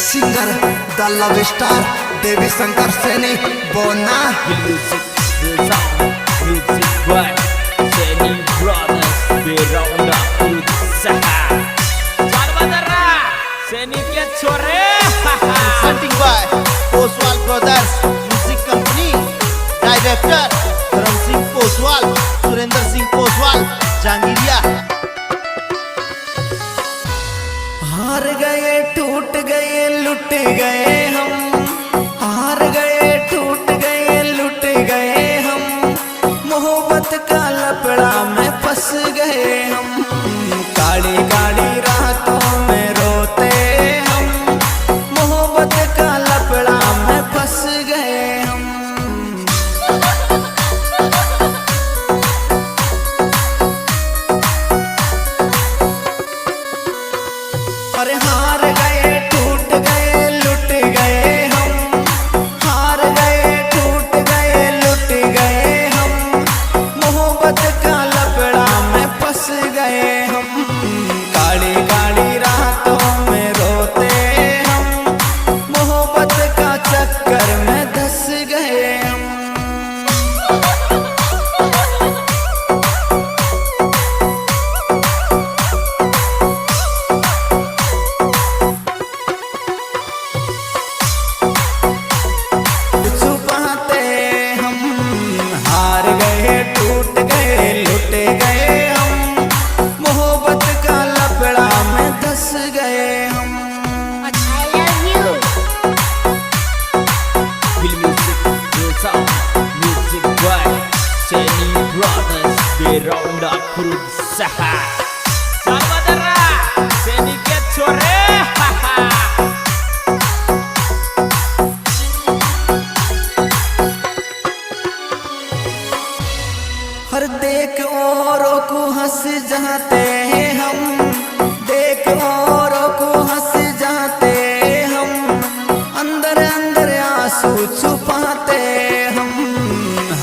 Singer द love star देवी शंकर सैनी बोना music by Saini brothers बेरौंदा उत्साह जानबदरा सैनी के छोरे presenting by Poswal Brothers Music Company Director Dharam Singh Poswal Surendra Singh Poswal Jangiriya हार गए टूट गए लुट गए हम हार गए टूट गए लुट गए हम मोहब्बत का लपड़ा में फंस गए हम काली काली रातों में रोते हम मोहब्बत का लपड़ा में फंस गए हम अरे हार गए टूट गए लुट गए हम हार गए टूट गए लुट गए हम मोहब्बत का लपड़ा में फंस गए हम काली काली रातों में रोते हम मोहब्बत का चक्कर में धंस गए हम हार गए टूट गए लुट गए हम मोहब्बत का लपड़ा में धंस गए हम म्यूजिक बाय सैनी ब्रदर्स बेरौंदा उत्साह जानबदरा सैनी के छोरे हर देख औरों को हंस जाते हैं हम देख औरों को हंस जाते हम अंदर अंदर आंसू छुपाते हम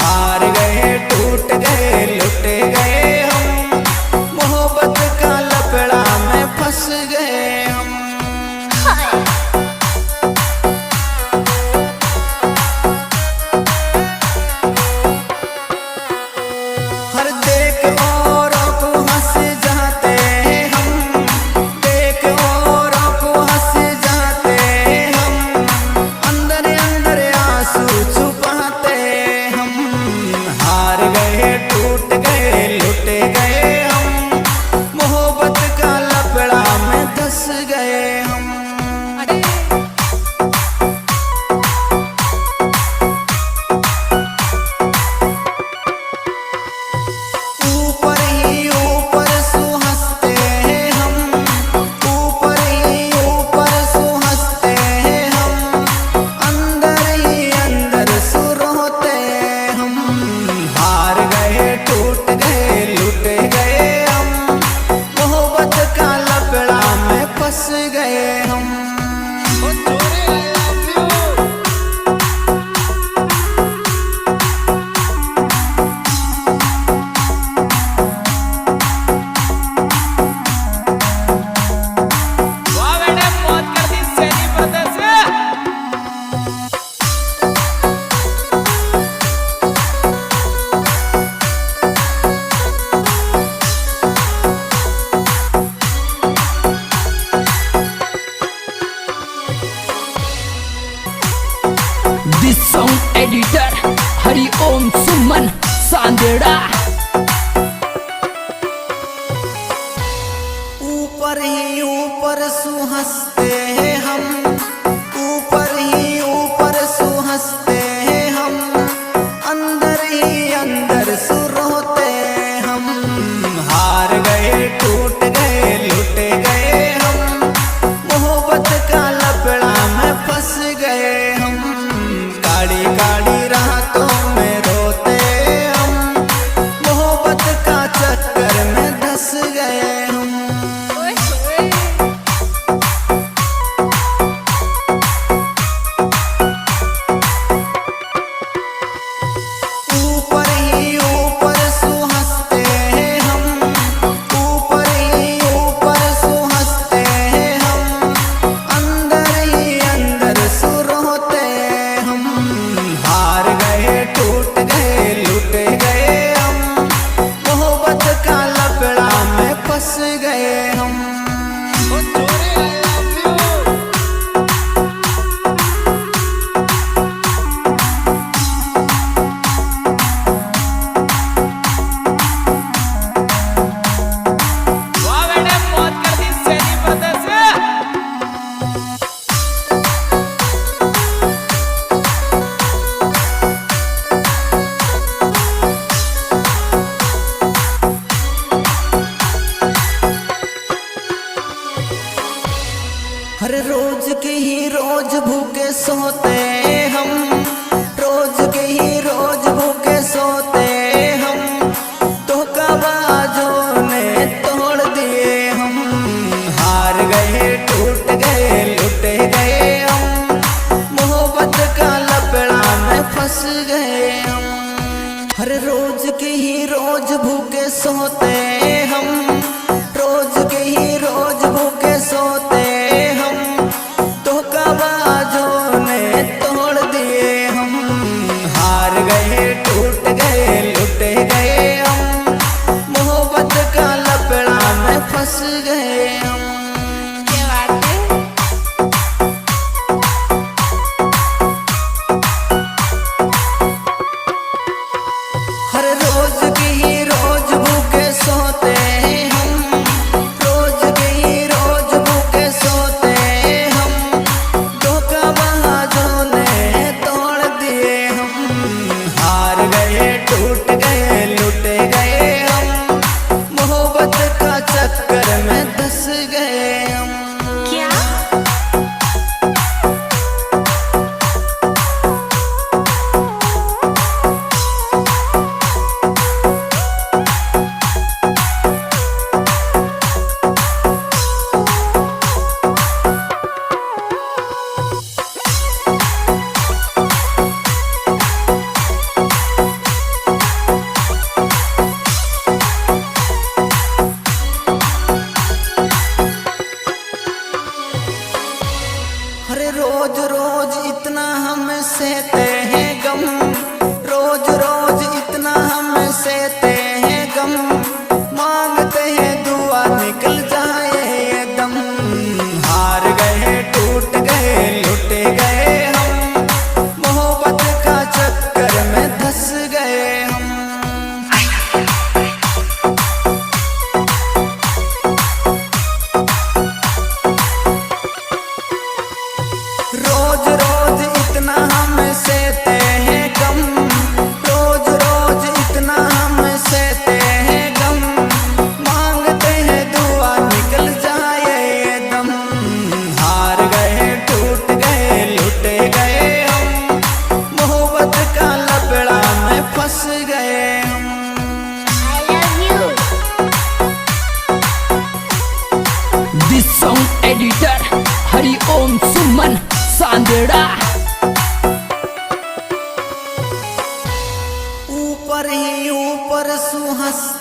हार गए टूट गए लुट गए हम मोहब्बत का लपड़ा में फंस गए हम हर देख औरों को हंस जाते हम देख औरों को हंस जाते हम अंदर अंदर आंसू छुपाते हम हार गए टूट गए लुट गए हम मोहब्बत का लपड़ा में धंस गए हम ऊपर ही ऊपर सु हंसते हैं हम ऊपर ही ऊपर सु हंसते हैं हम अंदर ही अंदर सु रोते हम हार गए टूट गए लुट गए हम मोहब्बत का लपड़ा में फंस गए हम वाह बेटे मौत कर दी Saini brothers This song editor Hari Om Suman Sandera ऊपर ही ऊपर सु हंसते हैं हम ऊपर ही ऊपर सु हंसते हैं हम अंदर ही अंदर सु रोते हम हार गए टूट गए लुट गए हम मोहब्बत का लपड़ा में फंस गए हम काली काली रातों में रोते हम मोहब्बत का चक्कर में धंस गए हम हर रोज के ही रोज भूखे सोते हम, रोज के ही रोज भूखे सोते हम, धोखाबाजों ने तोड़ दिए हम, हार गए टूट गए लुट गए हम, मोहब्बत का लपड़ा में फंस गए हम। हर रोज के ही रोज भूखे सोते हम, रोज के ही रोज भूखे सोते हम, धोखाबाजों ने तोड़ दिए हम, हार गए टूट गए लुट गए हम, मोहब्बत का लपड़ा में फंस गए हम। हर रोज के ही रोज भूखे सोते हम, रोज के ही रोज भूखे सोते हम, धोखाबाजों ने तोड़ दिए हम, हार गए टूट गए लुट गए हम, मोहब्बत का चक्कर में धंस गए हम। क्या हरे रोज रोज इतना हम सहते हैं गम, रोज रोज इतना हम सहते हैं गम, मांगते हैं दुआ निकल जाए ये दम, हार गए टूट गए लुट गए हम, मोहब्बत का चक्कर में धंस गए हम। रोज रोज इतना हम सहते हैं गम, रोज रोज इतना हम सहते हैं गम, मांगते हैं दुआ निकल जाए ये दम, हार गए टूट गए लुट गए हम, मोहब्बत का लपड़ा में फंस गए हम। I love you. This song editor हरि ओम सुमन सांदेड़ा। ऊपर ही ऊपर सुहंसते